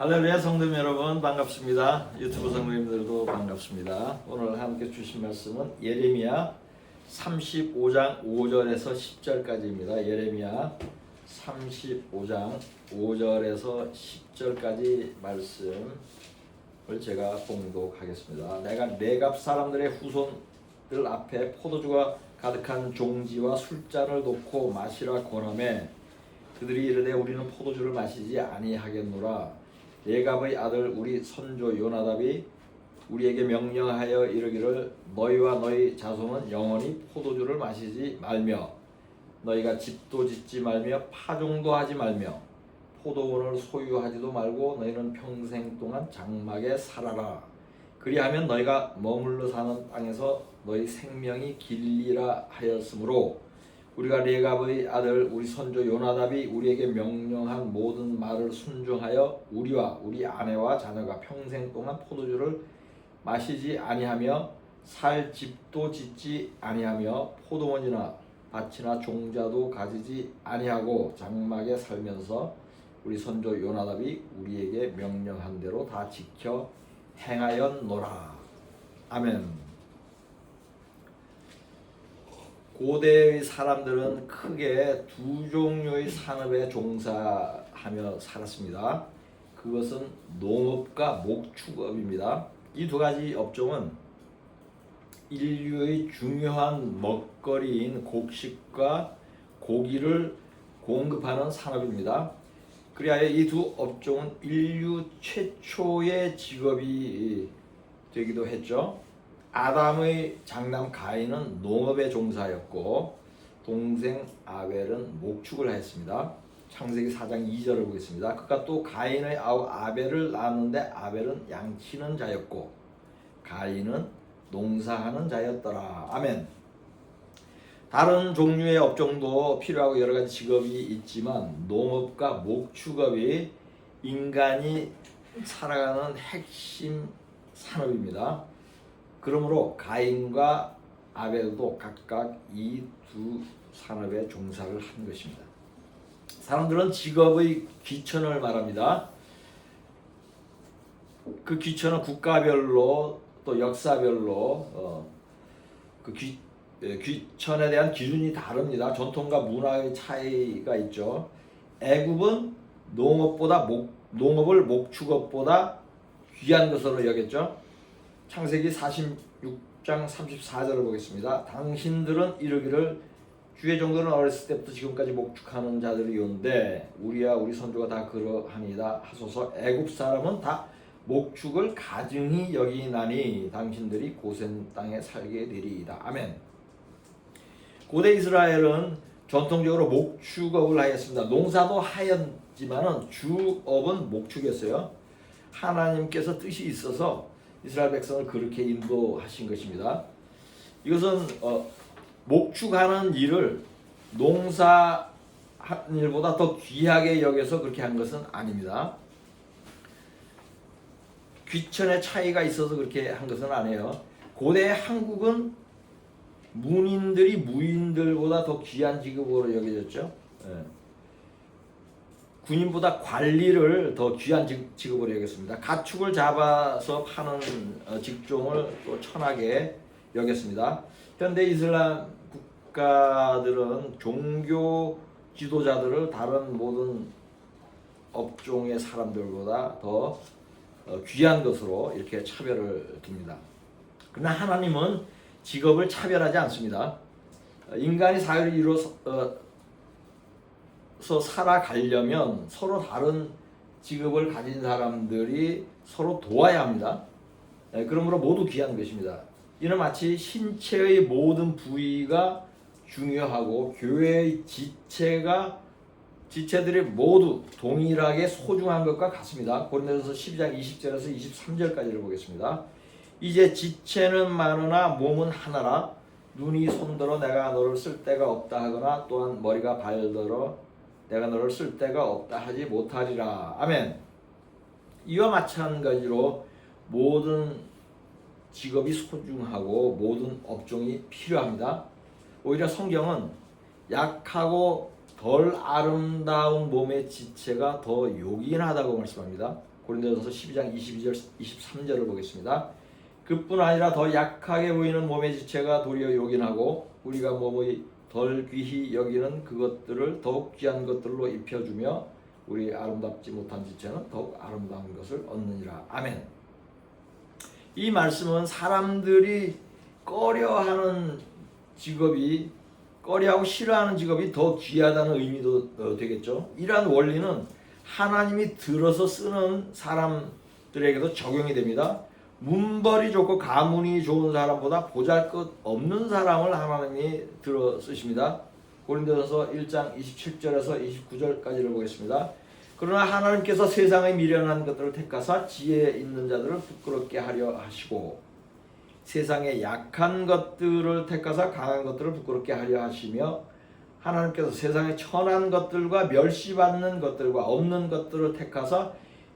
할렐루야 성도님 여러분 반갑습니다. 유튜브 성도님들도 반갑습니다. 오늘 함께 주신 말씀은 예레미야 35장 5절에서 10절까지입니다. 예레미야 35장 5절에서 10절까지 말씀을 제가 봉독하겠습니다. 내가 네갑 사람들의 후손들 앞에 포도주가 가득한 종지와 술잔을 놓고 마시라 권하매 그들이 이르되 우리는 포도주를 마시지 아니하겠노라. 네갑의 아들 우리 선조 요나답이 우리에게 명령하여 이르기를 너희와 너희 자손은 영원히 포도주를 마시지 말며 너희가 집도 짓지 말며 파종도 하지 말며 포도원을 소유하지도 말고 너희는 평생 동안 장막에 살아라. 그리하면 너희가 머물러 사는 땅에서 너희 생명이 길리라 하였으므로 우리가 레갑의 아들 우리 선조 요나답이 우리에게 명령한 모든 말을 순종하여 우리와 우리 아내와 자녀가 평생 동안 포도주를 마시지 아니하며 살 집도 짓지 아니하며 포도원이나 밭이나 종자도 가지지 아니하고 장막에 살면서 우리 선조 요나답이 우리에게 명령한 대로 다 지켜 행하였노라. 아멘. 고대의 사람들은 크게 두 종류의 산업에 종사하며 살았습니다. 그것은 농업과 목축업입니다. 이 두 가지 업종은 인류의 중요한 먹거리인 곡식과 고기를 공급하는 산업입니다. 그리하여 이 두 업종은 인류 최초의 직업이 되기도 했죠. 아담의 장남 가인은 농업에 종사하였고 동생 아벨은 목축을 하였습니다. 창세기 4장 2절을 보겠습니다. 그가 또 가인의 아우 아벨을 낳았는데 아벨은 양치는 자였고 가인은 농사하는 자였더라. 아멘. 다른 종류의 업종도 필요하고 여러 가지 직업이 있지만 농업과 목축업이 인간이 살아가는 핵심 산업입니다. 그러므로 가인과 아벨도 각각 이 두 산업에 종사를 한 것입니다. 사람들은 직업의 귀천을 말합니다. 그 귀천은 국가별로 또 역사별로 그 귀천에 대한 기준이 다릅니다. 전통과 문화의 차이가 있죠. 애굽은 농업을 목축업보다 귀한 것으로 여겼죠. 창세기 46장 34절을 보겠습니다. 당신들은 이르기를 주의 종들은 어렸을 때부터 지금까지 목축하는 자들이온데 우리와 우리 선조가 다 그러하니이다 하소서. 애굽 사람은 다 목축을 가증히 여기나니 당신들이 고센 땅에 살게 되리이다. 아멘. 고대 이스라엘은 전통적으로 목축업을 하였습니다. 농사도 하였지만은 주업은 목축이었어요. 하나님께서 뜻이 있어서 이스라엘 백성을 그렇게 인도하신 것입니다. 이것은 목축하는 일을 농사한 일보다 더 귀하게 여겨서 그렇게 한 것은 아닙니다. 귀천의 차이가 있어서 그렇게 한 것은 아니에요. 고대 한국은 문인들이 무인들보다 더 귀한 직업으로 여겨졌죠. 군인보다 관리를 더 귀한 직업으로 여겼습니다. 가축을 잡아서 파는 직종을 또 천하게 여겼습니다. 현대 이슬람 국가들은 종교 지도자들을 다른 모든 업종의 사람들보다 더 귀한 것으로 이렇게 차별을 둡니다. 그러나 하나님은 직업을 차별하지 않습니다. 인간이 사회를 이루어서 살아가려면 서로 다른 직업을 가진 사람들이 서로 도와야 합니다. 그러므로 모두 귀한 것입니다. 이는 마치 신체의 모든 부위가 중요하고 교회의 지체들이 모두 동일하게 소중한 것과 같습니다. 고린도전서 12장 20절에서 23절까지를 보겠습니다. 이제 지체는 많으나 몸은 하나라. 눈이 손들어 내가 너를 쓸 데가 없다 하거나 또한 머리가 발들어 내가 너를 쓸 데가 없다 하지 못하리라. 아멘. 이와 마찬가지로 모든 직업이 소중하고 모든 업종이 필요합니다. 오히려 성경은 약하고 덜 아름다운 몸의 지체가 더 요긴하다고 말씀합니다. 고린도전서 12장 22절 23절을 보겠습니다. 그뿐 아니라 더 약하게 보이는 몸의 지체가 도리어 요긴하고 우리가 몸의 덜 귀히 여기는 그것들을 더욱 귀한 것들로 입혀주며 우리 아름답지 못한 지체는 더욱 아름다운 것을 얻느니라. 아멘. 이 말씀은 사람들이 꺼려하는 직업이 꺼려하고 싫어하는 직업이 더 귀하다는 의미도 되겠죠. 이러한 원리는 하나님이 들어서 쓰는 사람들에게도 적용이 됩니다. 문벌이 좋고 가문이 좋은 사람보다 보잘것없는 사람을 하나님이 들어 쓰십니다. 고린도전서 1장 27절에서 29절까지를 보겠습니다. 그러나 하나님께서 세상의 미련한 것들을 택하사 지혜 있는 자들을 부끄럽게 하려 하시고 세상의 약한 것들을 택하사 강한 것들을 부끄럽게 하려 하시며 하나님께서 세상의 천한 것들과 멸시받는 것들과 없는 것들을 택하사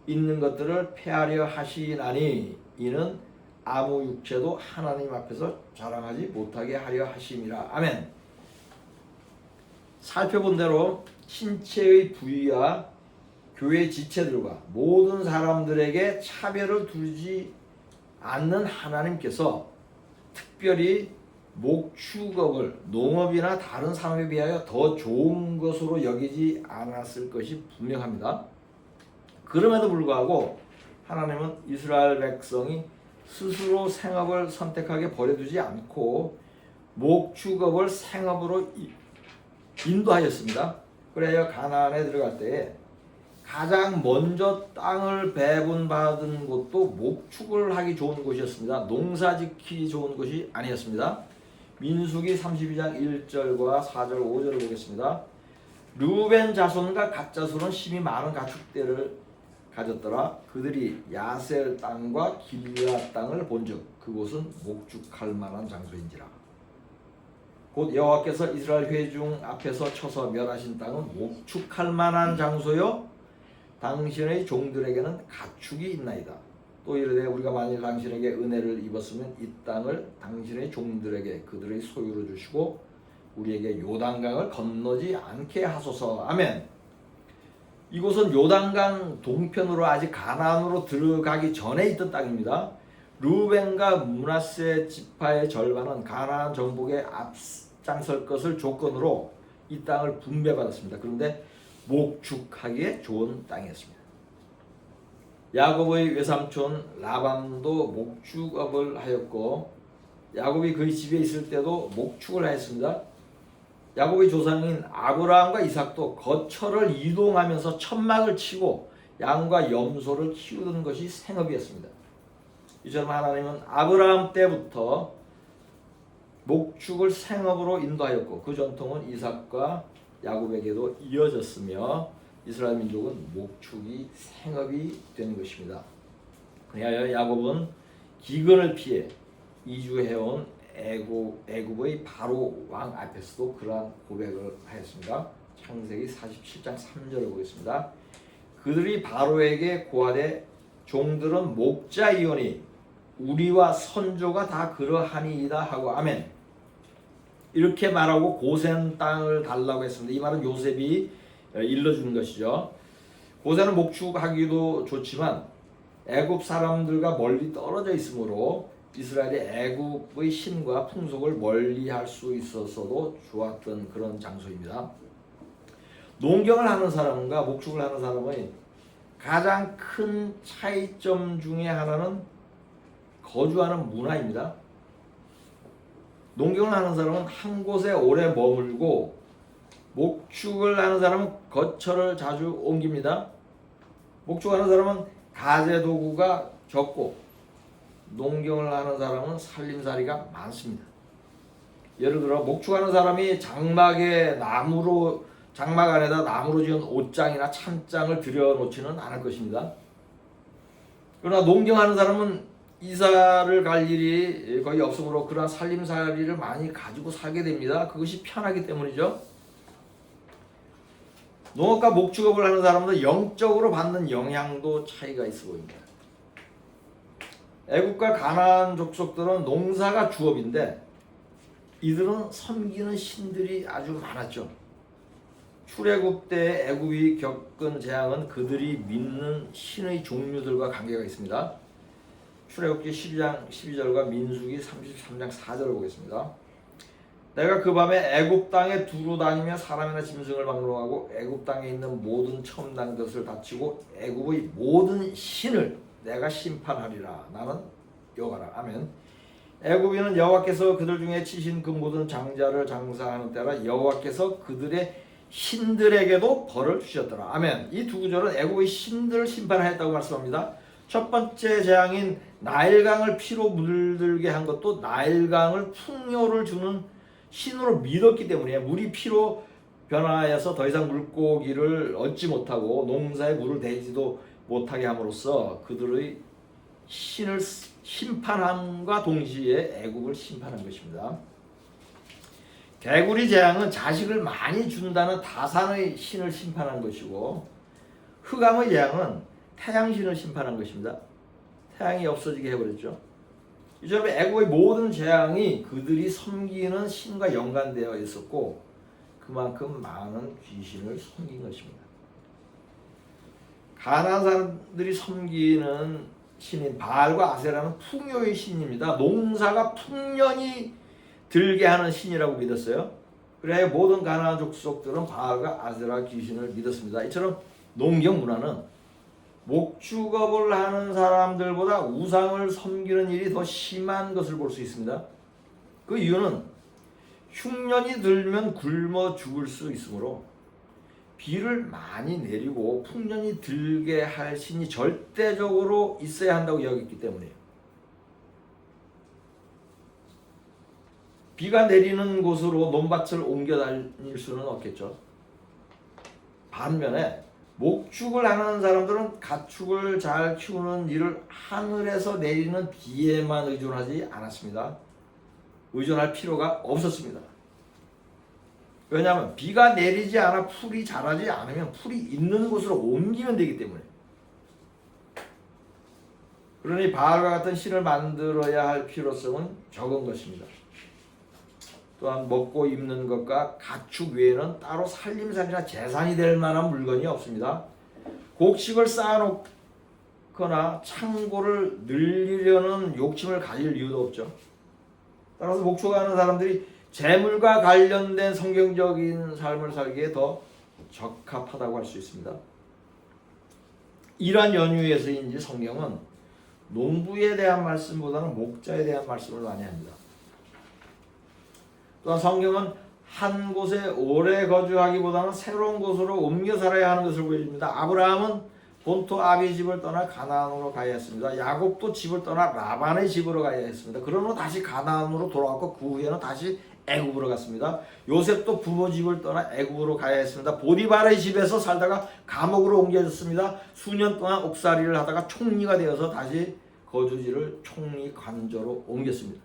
있는 것들을 폐하려 하시나니 이는 아무 육체도 하나님 앞에서 자랑하지 못하게 하려 하심이라. 아멘. 살펴본 대로 신체의 부위와 교회 지체들과 모든 사람들에게 차별을 두지 않는 하나님께서 특별히 목축업을 농업이나 다른 산업에 비하여 더 좋은 것으로 여기지 않았을 것이 분명합니다. 그럼에도 불구하고 하나님은 이스라엘 백성이 스스로 생업을 선택하게 버려두지 않고 목축업을 생업으로 인도하였습니다. 그래야 가나안에 들어갈 때에 가장 먼저 땅을 배분받은 곳도 목축을 하기 좋은 곳이었습니다. 농사짓기 좋은 곳이 아니었습니다. 민수기 32장 1절과 4절 5절을 보겠습니다. 르우벤 자손과 갓 자손은 심히 많은 가축대를 가졌더라. 그들이 야셀 땅과 길르앗 땅을 본즉 그곳은 목축할 만한 장소인지라. 곧 여호와께서 이스라엘 회중 앞에서 쳐서 멸하신 땅은 목축할 만한 장소요 당신의 종들에게는 가축이 있나이다. 또 이르되 우리가 만일 당신에게 은혜를 입었으면 이 땅을 당신의 종들에게 그들의 소유로 주시고 우리에게 요단강을 건너지 않게 하소서. 아멘. 이곳은 요단강 동편으로 아직 가나안으로 들어가기 전에 있던 땅입니다. 르우벤과 므낫세 지파의 절반은 가나안 정복에 앞장설 것을 조건으로 이 땅을 분배받았습니다. 그런데 목축하기에 좋은 땅이었습니다. 야곱의 외삼촌 라반도 목축업을 하였고 야곱이 그의 집에 있을 때도 목축을 하였습니다. 야곱의 조상인 아브라함과 이삭도 거처를 이동하면서 천막을 치고 양과 염소를 키우던 것이 생업이었습니다. 이처럼 하나님은 아브라함 때부터 목축을 생업으로 인도하였고 그 전통은 이삭과 야곱에게도 이어졌으며 이스라엘 민족은 목축이 생업이 된 것입니다. 그리하여 야곱은 기근을 피해 이주해온 애굽의 바로 왕 앞에서도 그러한 고백을 하였습니다. 창세기 47장 3절을 보겠습니다. 그들이 바로에게 고하되 종들은 목자이오니 우리와 선조가 다 그러하니이다 하고 아멘. 이렇게 말하고 고센 땅을 달라고 했습니다. 이 말은 요셉이 일러준 것이죠. 고센은 목축하기도 좋지만 애굽 사람들과 멀리 떨어져 있으므로 이스라엘이 애굽의 신과 풍속을 멀리할 수 있어서도 좋았던 그런 장소입니다. 농경을 하는 사람과 목축을 하는 사람의 가장 큰 차이점 중에 하나는 거주하는 문화입니다. 농경을 하는 사람은 한 곳에 오래 머물고 목축을 하는 사람은 거처를 자주 옮깁니다. 목축하는 사람은 가재 도구가 적고 농경을 하는 사람은 살림살이가 많습니다. 예를 들어 목축하는 사람이 장막 안에다 나무로 지은 옷장이나 찬장을 들여놓지는 않을 것입니다. 그러나 농경하는 사람은 이사를 갈 일이 거의 없으므로 그러한 살림살이를 많이 가지고 살게 됩니다. 그것이 편하기 때문이죠. 농업과 목축업을 하는 사람은 영적으로 받는 영향도 차이가 있어 보입니다. 애굽과 가나안 족속들은 농사가 주업인데 이들은 섬기는 신들이 아주 많았죠. 출애굽 때 애굽이 겪은 재앙은 그들이 믿는 신의 종류들과 관계가 있습니다. 출애굽기 12장 12절과 민수기 33장 4절을 보겠습니다. 내가 그 밤에 애굽 땅에 두루 다니며 사람이나 짐승을 막론하고 애굽 땅에 있는 모든 처음 난 것을 다치고 애굽의 모든 신을 내가 심판하리라. 나는 여호와라. 아멘. 애굽인은 여호와께서 그들 중에 치신 그 모든 장자를 장사하는 때라 여호와께서 그들의 신들에게도 벌을 주셨더라. 아멘. 이 두 구절은 애굽의 신들을 심판하였다고 말씀합니다. 첫 번째 재앙인 나일강을 피로 물들게 한 것도 나일강을 풍요를 주는 신으로 믿었기 때문에 물이 피로 변화하여서 더 이상 물고기를 얻지 못하고 농사에 물을 대지도 못하게 함으로써 그들의 신을 심판함과 동시에 애굽을 심판한 것입니다. 개구리 재앙은 자식을 많이 준다는 다산의 신을 심판한 것이고 흑암의 재앙은 태양신을 심판한 것입니다. 태양이 없어지게 해버렸죠. 이처럼 애굽의 모든 재앙이 그들이 섬기는 신과 연관되어 있었고 그만큼 많은 귀신을 섬긴 것입니다. 가나안 사람들이 섬기는 신인 바알과 아세라는 풍요의 신입니다. 농사가 풍년이 들게 하는 신이라고 믿었어요. 그래야 모든 가나안 족속들은 바알과 아세라 귀신을 믿었습니다. 이처럼 농경 문화는 목축업을 하는 사람들보다 우상을 섬기는 일이 더 심한 것을 볼 수 있습니다. 그 이유는 흉년이 들면 굶어 죽을 수 있으므로 비를 많이 내리고 풍년이 들게 할 신이 절대적으로 있어야 한다고 여겼기 때문이에요. 비가 내리는 곳으로 논밭을 옮겨 다닐 수는 없겠죠. 반면에 목축을 하는 사람들은 가축을 잘 키우는 일을 하늘에서 내리는 비에만 의존하지 않았습니다. 의존할 필요가 없었습니다. 왜냐하면 비가 내리지 않아 풀이 자라지 않으면 풀이 있는 곳으로 옮기면 되기 때문에. 그러니 바알과 같은 신을 만들어야 할 필요성은 적은 것입니다. 또한 먹고 입는 것과 가축 외에는 따로 살림살이나 재산이 될 만한 물건이 없습니다. 곡식을 쌓아놓거나 창고를 늘리려는 욕심을 가질 이유도 없죠. 따라서 목축하는 사람들이 재물과 관련된 성경적인 삶을 살기에 더 적합하다고 할 수 있습니다. 이러한 연유에서인지 성경은 농부에 대한 말씀보다는 목자에 대한 말씀을 많이 합니다. 또한 성경은 한 곳에 오래 거주하기보다는 새로운 곳으로 옮겨 살아야 하는 것을 보여줍니다. 아브라함은 본토 아비 집을 떠나 가나안으로 가야 했습니다. 야곱도 집을 떠나 라반의 집으로 가야 했습니다. 그러므로 다시 가나안으로 돌아왔고 그 후에는 다시 애굽으로 갔습니다. 요셉도 부모 집을 떠나 애굽으로 가야 했습니다. 보디발의 집에서 살다가 감옥으로 옮겨졌습니다. 수년 동안 옥살이를 하다가 총리가 되어서 다시 거주지를 총리 관저로 옮겼습니다.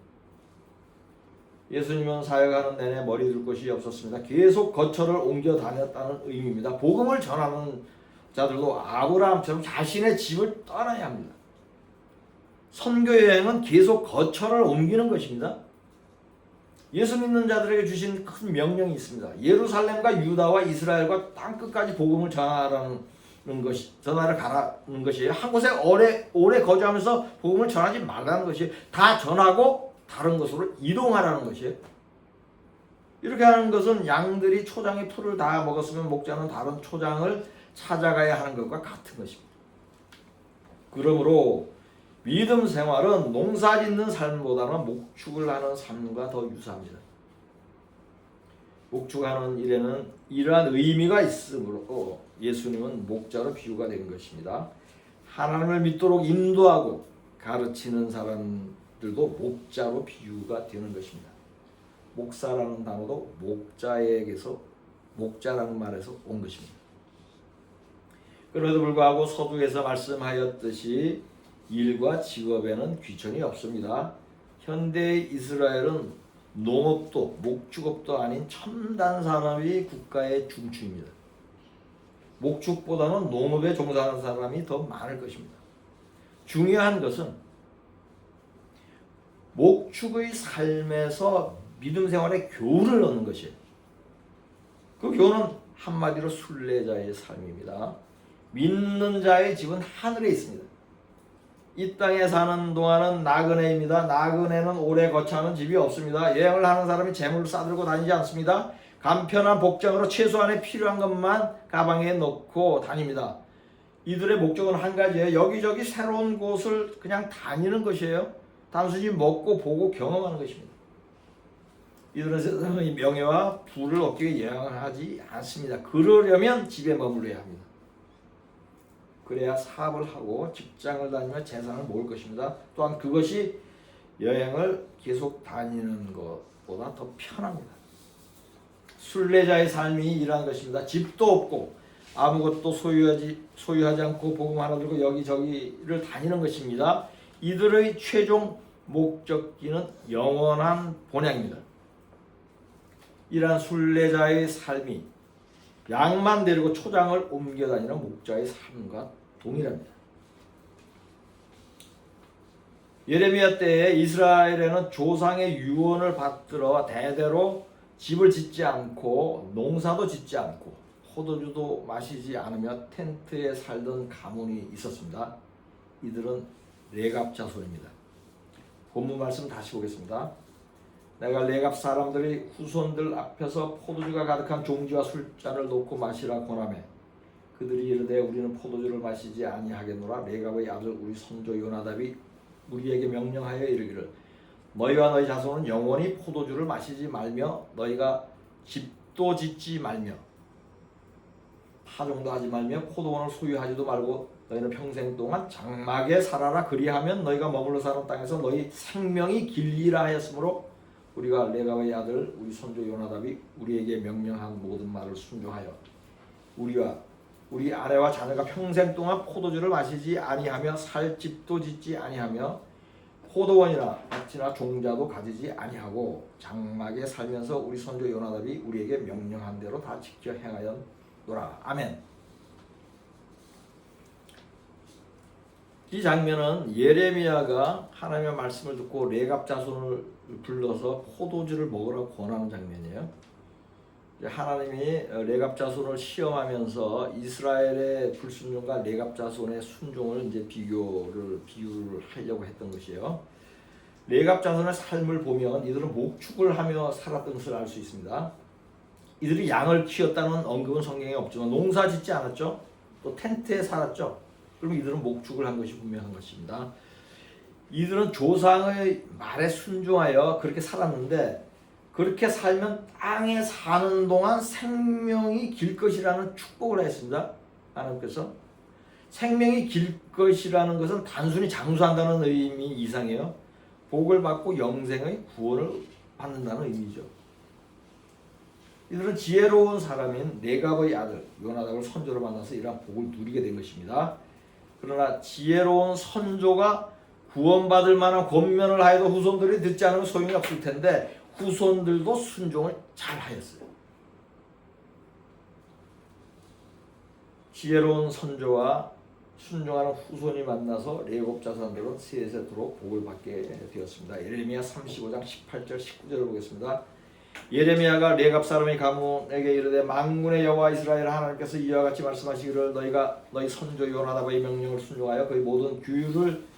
예수님은 사역하는 내내 머리 둘 곳이 없었습니다. 계속 거처를 옮겨 다녔다는 의미입니다. 복음을 전하는 자들도 아브라함처럼 자신의 집을 떠나야 합니다. 선교 여행은 계속 거처를 옮기는 것입니다. 예수 믿는 자들에게 주신 큰 명령이 있습니다. 예루살렘과 유다와 이스라엘과 땅끝까지 복음을 전하라는 것이, 전하러 가라는 것이에요. 한 곳에 오래 거주하면서 복음을 전하지 말라는 것이에요. 다 전하고 다른 곳으로 이동하라는 것이에요. 이렇게 하는 것은 양들이 초장에 풀을 다 먹었으면 목자는 다른 초장을 찾아가야 하는 것과 같은 것입니다. 그러므로 믿음 생활은 농사 짓는 삶보다는 목축을 하는 삶과 더 유사합니다. 목축하는 일에는 이러한 의미가 있으므로 예수님은 목자로 비유가 된 것입니다. 하나님을 믿도록 인도하고 가르치는 사람들도 목자로 비유가 되는 것입니다. 목사라는 단어도 목자라는 말에서 온 것입니다. 그럼에도 불구하고 서두에서 말씀하였듯이 일과 직업에는 귀천이 없습니다. 현대의 이스라엘은 농업도 목축업도 아닌 첨단 산업이 국가의 중추입니다. 목축보다는 농업에 종사하는 사람이 더 많을 것입니다. 중요한 것은 목축의 삶에서 믿음 생활에 교훈을 얻는 것이에요. 그 교훈은 한마디로 순례자의 삶입니다. 믿는 자의 집은 하늘에 있습니다. 이 땅에 사는 동안은 나그네입니다. 나그네는 오래 거처하는 집이 없습니다. 여행을 하는 사람이 재물을 싸들고 다니지 않습니다. 간편한 복장으로 최소한의 필요한 것만 가방에 넣고 다닙니다. 이들의 목적은 한 가지예요. 여기저기 새로운 곳을 그냥 다니는 것이에요. 단순히 먹고 보고 경험하는 것입니다. 이들은 세상의 명예와 부를 얻기 위해 여행을 하지 않습니다. 그러려면 집에 머물러야 합니다. 그래야 사업을 하고 직장을 다니며 재산을 모을 것입니다. 또한 그것이 여행을 계속 다니는 것보다 더 편합니다. 순례자의 삶이 이러한 것입니다. 집도 없고 아무것도 소유하지 않고 복음 하나 들고 여기저기를 다니는 것입니다. 이들의 최종 목적지는 영원한 본향입니다. 이러한 순례자의 삶이 양만 데리고 초장을 옮겨 다니는 목자의 삶과 동일합니다. 예레미야 때에 이스라엘에는 조상의 유언을 받들어 대대로 집을 짓지 않고 농사도 짓지 않고 포도주도 마시지 않으며 텐트에 살던 가문이 있었습니다. 이들은 레갑 자손입니다. 본문 말씀 다시 보겠습니다. 내가 레갑 사람들이 후손들 앞에서 포도주가 가득한 종지와 술잔을 놓고 마시라 권하매 그들이 이르되 우리는 포도주를 마시지 아니하겠노라. 레갑의 아들 우리 선조 요나답이 우리에게 명령하여 이르기를 너희와 너희 자손은 영원히 포도주를 마시지 말며 너희가 집도 짓지 말며 파종도 하지 말며 포도원을 소유하지도 말고 너희는 평생 동안 장막에 살아라. 그리하면 너희가 머물러 사는 땅에서 너희 생명이 길리라 하였으므로 우리가 레갑의 아들 우리 선조 요나답이 우리에게 명령한 모든 말을 순종하여 우리와 우리 아내와 자녀가 평생 동안 포도주를 마시지 아니하며 살 집도 짓지 아니하며 포도원이나 밭이나 종자도 가지지 아니하고 장막에 살면서 우리 선조 요나답이 우리에게 명령한 대로 다 지켜 행하였노라. 아멘. 이 장면은 예레미야가 하나님의 말씀을 듣고 레갑 자손을 불러서 포도주를 먹으라고 권하는 장면이에요. 하나님이 레갑 자손을 시험하면서 이스라엘의 불순종과 레갑 자손의 순종을 이제 비유를 하려고 했던 것이에요. 레갑 자손의 삶을 보면 이들은 목축을 하며 살았던 것을 알 수 있습니다. 이들이 양을 키웠다는 언급은 성경에 없지만 농사 짓지 않았죠. 또 텐트에 살았죠. 그럼 이들은 목축을 한 것이 분명한 것입니다. 이들은 조상의 말에 순종하여 그렇게 살았는데 그렇게 살면 땅에 사는 동안 생명이 길 것이라는 축복을 했습니다. 하나님께서 생명이 길 것이라는 것은 단순히 장수한다는 의미 이상이에요. 복을 받고 영생의 구원을 받는다는 의미죠. 이들은 지혜로운 사람인 레갑의 아들 요나답을 선조로 만나서 이러한 복을 누리게 된 것입니다. 그러나 지혜로운 선조가 구원받을 만한 권면을 하여도 후손들이 듣지 않으면 소용이 없을 텐데 후손들도 순종을 잘 하였어요. 지혜로운 선조와 순종하는 후손이 만나서 레곱 자손들은 세세토록 복을 받게 되었습니다. 예레미야 35장 18절 19절을 보겠습니다. 예레미야가 레갑 사람의 가문에게 이르되 만군의 여호와 이스라엘 하나님께서 이와 같이 말씀하시기를 너희가 너희 선조 요나답의 명령을 순종하여 그의 모든 규율을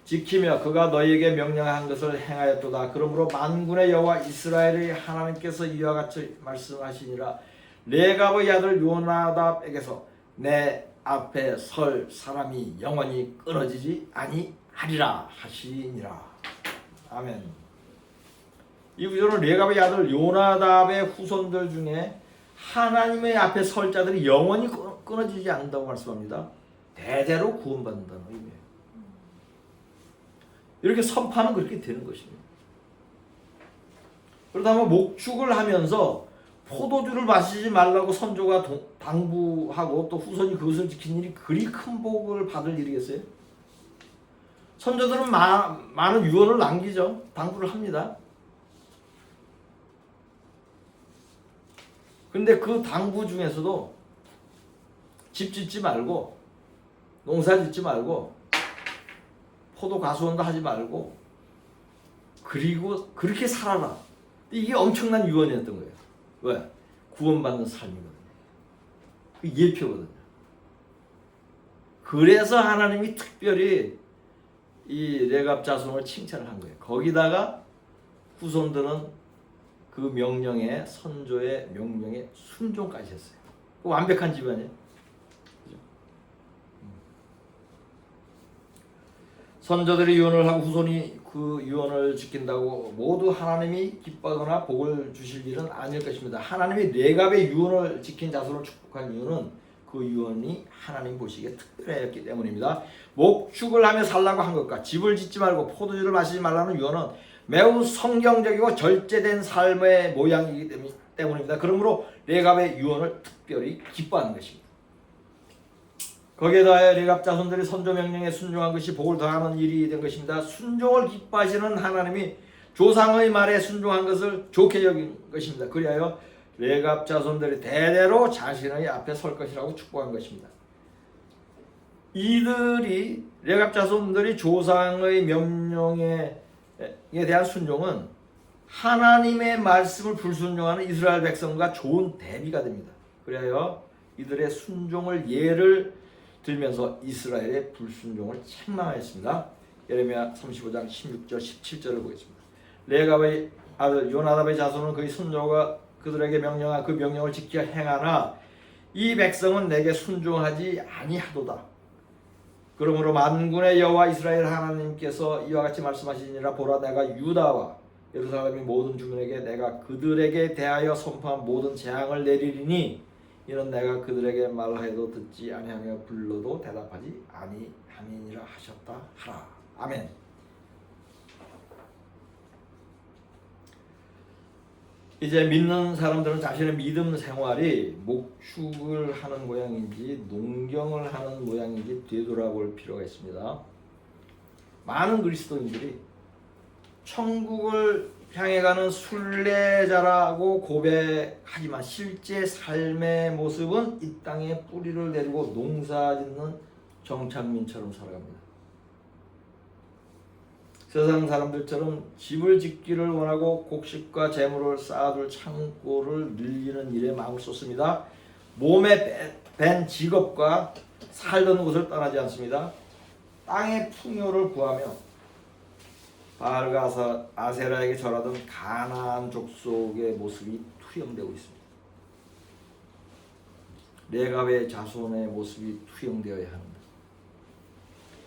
지키며 그가 너희에게 명령한 것을 행하였도다. 그러므로 만군의 여호와 이스라엘의 하나님께서 이와 같이 말씀하시니라. 레갑의 아들 요나답에게서 내 앞에 설 사람이 영원히 끊어지지 아니하리라 하시니라. 아멘. 이 구절은 레갑의 아들 요나답의 후손들 중에 하나님의 앞에 설 자들이 영원히 끊어지지 않는다고 말씀합니다. 대대로 구원받는다는 의미예요. 이렇게 선파는 그렇게 되는 것입니다. 그러다가 목축을 하면서 포도주를 마시지 말라고 선조가 당부하고 또 후손이 그것을 지킨 일이 그리 큰 복을 받을 일이겠어요? 선조들은 많은 유언을 남기죠. 당부를 합니다. 근데 그 당부 중에서도 집 짓지 말고 농사 짓지 말고 포도 가수원도 하지 말고 그리고 그렇게 살아라. 이게 엄청난 유언이었던 거예요. 왜? 구원받는 삶이거든요. 그 예표거든요. 그래서 하나님이 특별히 이 레갑 자손을 칭찬을 한 거예요. 거기다가 후손들은 그 명령에, 선조의 명령에 순종까지 했어요. 그 완벽한 집안이에요. 선조들이 유언을 하고 후손이 그 유언을 지킨다고 모두 하나님이 기뻐하거나 복을 주실 일은 아닐 것입니다. 하나님이 레갑의 유언을 지킨 자손을 축복한 이유는 그 유언이 하나님 보시기에 특별했기 때문입니다. 목축을 하며 살라고 한 것과 집을 짓지 말고 포도주를 마시지 말라는 유언은 매우 성경적이고 절제된 삶의 모양이기 때문입니다. 그러므로 레갑의 유언을 특별히 기뻐하는 것입니다. 거기에 더하여 레갑 자손들이 선조 명령에 순종한 것이 복을 더하는 일이 된 것입니다. 순종을 기뻐하시는 하나님이 조상의 말에 순종한 것을 좋게 여긴 것입니다. 그리하여 레갑 자손들이 대대로 자신의 앞에 설 것이라고 축복한 것입니다. 이들이 레갑 자손들이 조상의 명령에 대한 순종은 하나님의 말씀을 불순종하는 이스라엘 백성과 좋은 대비가 됩니다. 그리하여 이들의 순종을 예를 들면서 이스라엘의 불순종을 책망하였습니다. 예레미야 35장 16절 17절을 보겠습니다. 레갑의 아들 요나답의 자손은 그의 손자가 그들에게 명령한 그 명령을 지켜 행하나 이 백성은 내게 순종하지 아니하도다. 그러므로 만군의 여호와 이스라엘 하나님께서 이와 같이 말씀하시니라. 보라, 내가 유다와 예루살렘의 모든 주민에게 내가 그들에게 대하여 선포한 모든 재앙을 내리리니 이는 내가 그들에게 말하여도 듣지 아니하며 불러도 대답하지 아니함이니라 하셨다 하라. 아멘. 이제 믿는 사람들은 자신의 믿음 생활이 목축을 하는 모양인지 농경을 하는 모양인지 되돌아볼 필요가 있습니다. 많은 그리스도인들이 천국을 향해 가는 순례자라고 고백하지만 실제 삶의 모습은 이 땅에 뿌리를 내리고 농사짓는 정착민처럼 살아갑니다. 세상 사람들처럼 집을 짓기를 원하고 곡식과 재물을 쌓아둘 창고를 늘리는 일에 마음을 쏟습니다. 몸에 밴 직업과 살던 곳을 떠나지 않습니다. 땅의 풍요를 구하며 바알과 아세라에게 절하던 가나안 족속의 모습이 투영되고 있습니다. 레갑의 자손의 모습이 투영되어야 합니다.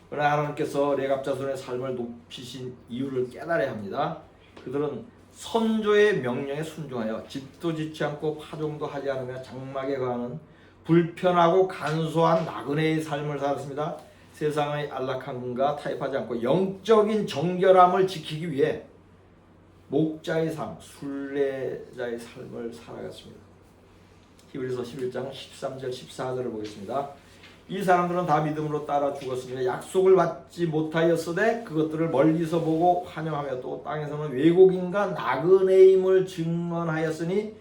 그러나 하나님께서 레갑 자손의 삶을 높이신 이유를 깨달아야 합니다. 그들은 선조의 명령에 순종하여 집도 짓지 않고 파종도 하지 않으며 장막에 거하는 불편하고 간소한 나그네의 삶을 살았습니다. 세상의 안락함과 타협하지 않고 영적인 정결함을 지키기 위해 목자의 삶, 순례자의 삶을 살아갔습니다. 히브리서 11장 13절 14절을 보겠습니다. 이 사람들은 다 믿음으로 따라 죽었으며 약속을 받지 못하였으되 그것들을 멀리서 보고 환영하며 또 땅에서는 왜곡인과 나그네임을 증언하였으니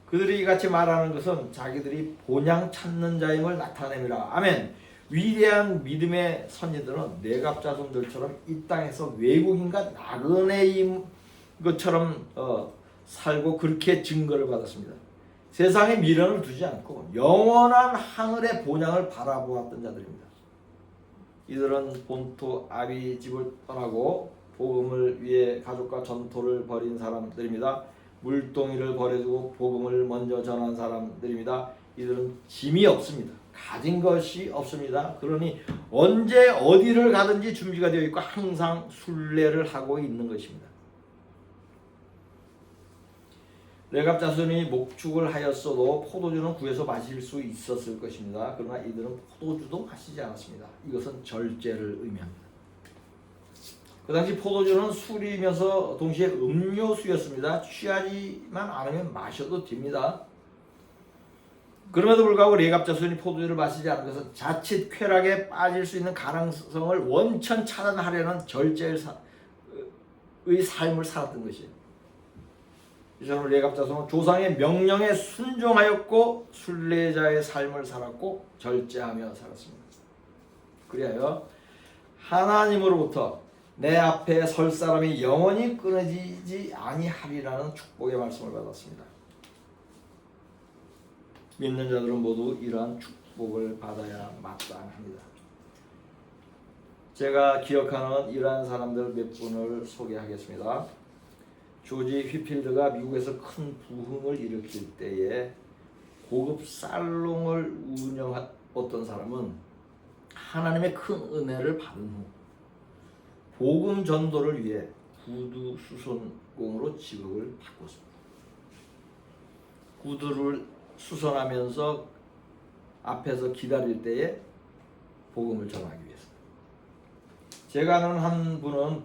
그들이 이같이 말하는 것은 자기들이 본향 찾는 자임을 나타내미라. 아멘. 위대한 믿음의 선지들은 레갑 자손들처럼 이 땅에서 외국인과 나그네인 것처럼 살고 그렇게 증거를 받았습니다. 세상에 미련을 두지 않고 영원한 하늘의 본향을 바라보았던 자들입니다. 이들은 본토 아비 집을 떠나고 복음을 위해 가족과 전토를 벌인 사람들입니다. 물동이를 버려두고 복음을 먼저 전한 사람들입니다. 이들은 짐이 없습니다. 가진 것이 없습니다. 그러니 언제 어디를 가든지 준비가 되어 있고 항상 순례를 하고 있는 것입니다. 레갑 자손이 목축을 하였어도 포도주는 구해서 마실 수 있었을 것입니다. 그러나 이들은 포도주도 마시지 않았습니다. 이것은 절제를 의미합니다. 그 당시 포도주는 술이면서 동시에 음료수였습니다. 취하지만 않으면 마셔도 됩니다. 그럼에도 불구하고 레갑 자손이 포도주를 마시지 않은 것은 자칫 쾌락에 빠질 수 있는 가능성을 원천 차단하려는 절제의 삶을 살았던 것이에요. 이 사람은 레갑 자손은 조상의 명령에 순종하였고 순례자의 삶을 살았고 절제하며 살았습니다. 그리하여 하나님으로부터 내 앞에 설 사람이 영원히 끊어지지 아니하리라는 축복의 말씀을 받았습니다. 믿는 자들은 모두 이러한 축복을 받아야 마땅합니다. 제가 기억하는 이러한 사람들 몇 분을 소개하겠습니다. 조지 휘필드가 미국에서 큰 부흥을 일으킬 때에 고급 살롱을 운영한 어떤 사람은 하나님의 큰 은혜를 받은 후 복음 전도를 위해 구두 수선공으로 직업을 바꿨습니다. 구두를 수선하면서 앞에서 기다릴 때에 복음을 전하기 위해서. 제가 아는 한 분은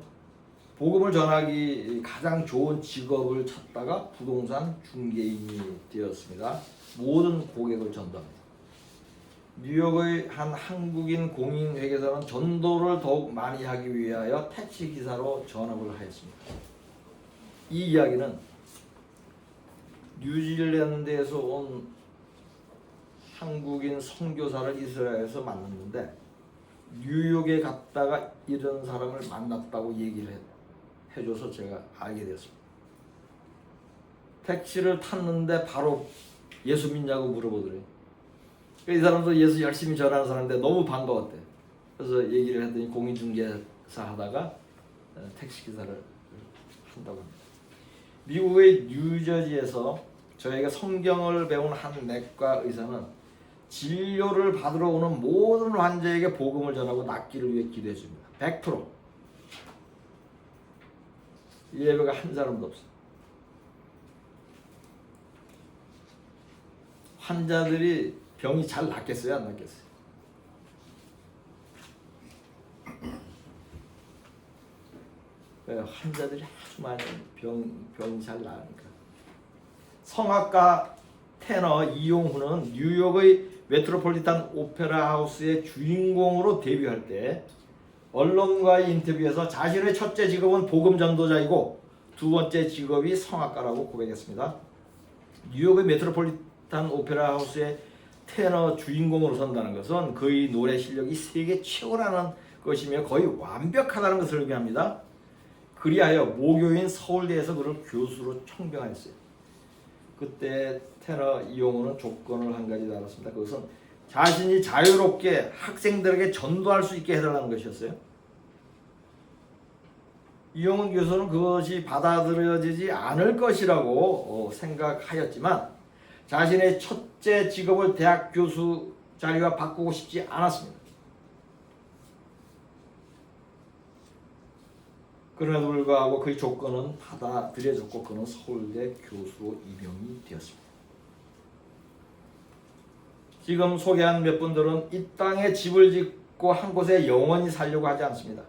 복음을 전하기 가장 좋은 직업을 찾다가 부동산 중개인이 되었습니다. 모든 고객을 전도합니다. 뉴욕의 한 한국인 공인회계사는 전도를 더욱 많이 하기 위하여 택시기사로 전업을 하였습니다. 이 이야기는 뉴질랜드에서 온 한국인 선교사를 이스라엘에서 만났는데 뉴욕에 갔다가 이런 사람을 만났다고 얘기를 해줘서 제가 알게 되었습니다. 택시를 탔는데 바로 예수 믿냐고 물어보더래요. 이 사람도 예수 열심히 전하는 사람인데 너무 반가웠대. 그래서 얘기를 했더니 공인중개사 하다가 택시기사를 한다고 합니다. 미국의 뉴저지에서 저에게 성경을 배운 한 내과 의사는 진료를 받으러 오는 모든 환자에게 복음을 전하고 낫기를 위해 기도해 줍니다. 100%. 이 예배가 한 사람도 없어. 환자들이 병이 잘 낫겠어요? 안 낫겠어요? 환자들이 아주 많이 병이 잘 나으니까. 성악가 테너 이용훈은 뉴욕의 메트로폴리탄 오페라 하우스의 주인공으로 데뷔할 때 언론과의 인터뷰에서 자신의 첫째 직업은 복음 전도자이고 두 번째 직업이 성악가라고 고백했습니다. 뉴욕의 메트로폴리탄 오페라 하우스의 테너 주인공으로 선다는 것은 그의 노래 실력이 세계 최고라는 것이며 거의 완벽하다는 것을 의미합니다. 그리하여 모교인 서울대에서 그를 교수로 청병하였어요. 그때 테너 이용호는 조건을 한 가지 달았습니다. 그것은 자신이 자유롭게 학생들에게 전도할 수 있게 해달라는 것이었어요. 이용훈 교수는 그것이 받아들여지지 않을 것이라고 생각하였지만 자신의 첫째 직업을 대학 교수 자리와 바꾸고 싶지 않았습니다. 그럼에도 불구하고 그의 조건은 받아들여졌고 그는 서울대 교수로 임용이 되었습니다. 지금 소개한 몇 분들은 이 땅에 집을 짓고 한 곳에 영원히 살려고 하지 않습니다.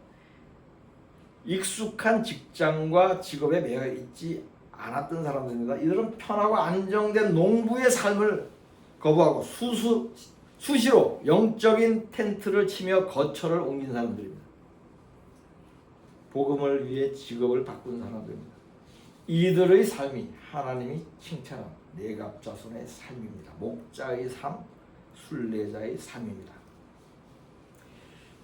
익숙한 직장과 직업에 매여 있지 않았던 사람들입니다. 이들은 편하고 안정된 농부의 삶을 거부하고 수시로 영적인 텐트를 치며 거처를 옮긴 사람들입니다. 복음을 위해 직업을 바꾼 사람들입니다. 이들의 삶이 하나님이 칭찬한 내갑자손의 삶입니다. 목자의 삶, 순례자의 삶입니다.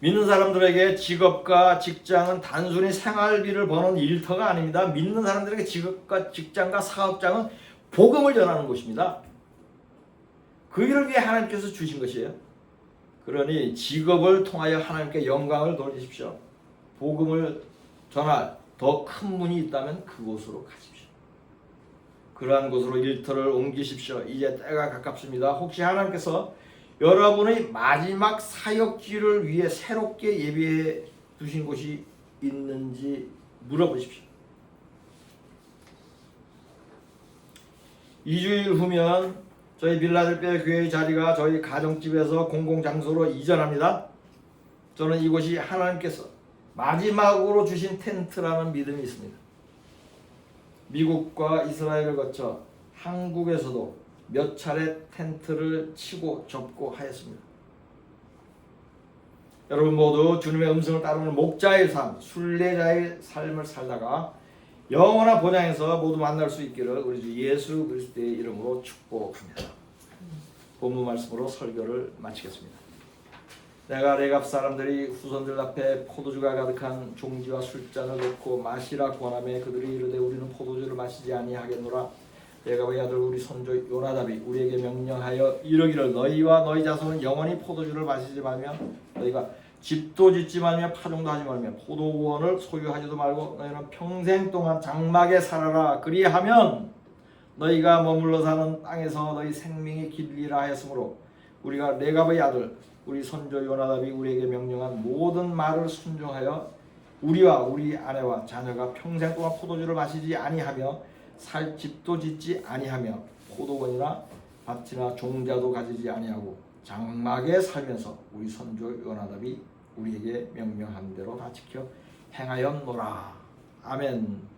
믿는 사람들에게 직업과 직장은 단순히 생활비를 버는 일터가 아닙니다. 믿는 사람들에게 직업과 직장과 사업장은 복음을 전하는 곳입니다. 그 일을 위해 하나님께서 주신 것이에요. 그러니 직업을 통하여 하나님께 영광을 돌리십시오. 복음을 전할 더 큰 문이 있다면 그곳으로 가십시오. 그러한 곳으로 일터를 옮기십시오. 이제 때가 가깝습니다. 혹시 하나님께서 여러분의 마지막 사역지를 위해 새롭게 예비해 두신 곳이 있는지 물어보십시오. 2주일 후면 저희 빌라델피아 교회의 자리가 저희 가정집에서 공공장소로 이전합니다. 저는 이곳이 하나님께서 마지막으로 주신 텐트라는 믿음이 있습니다. 미국과 이스라엘을 거쳐 한국에서도 몇 차례 텐트를 치고 접고 하였습니다. 여러분 모두 주님의 음성을 따르는 목자의 삶, 순례자의 삶을 살다가 영원한 본향에서 모두 만날 수 있기를 우리 주 예수 그리스도의 이름으로 축복합니다. 본문 말씀으로 설교를 마치겠습니다. 내가 레갑 사람들이 후손들 앞에 포도주가 가득한 종지와 술잔을 놓고 마시라 권하매 그들이 이르되 우리는 포도주를 마시지 아니하겠노라. 레갑의 아들 우리 손주 요나답이 우리에게 명령하여 이르기를 너희와 너희 자손은 영원히 포도주를 마시지 말며 너희가 집도 짓지 말며 파종도 하지 말며 포도원을 소유하지도 말고 너희는 평생 동안 장막에 살아라. 그리하면 너희가 머물러 사는 땅에서 너희 생명이 길리라 하였으므로 우리가 레갑의 아들 우리 손주 요나답이 우리에게 명령한 모든 말을 순종하여 우리와 우리 아내와 자녀가 평생 동안 포도주를 마시지 아니하며 살 집도 짓지 아니하며 포도원이나 밭이나 종자도 가지지 아니하고 장막에 살면서 우리 손주 요나답이 우리에게 명령한 대로 다 지켜 행하였노라. 아멘.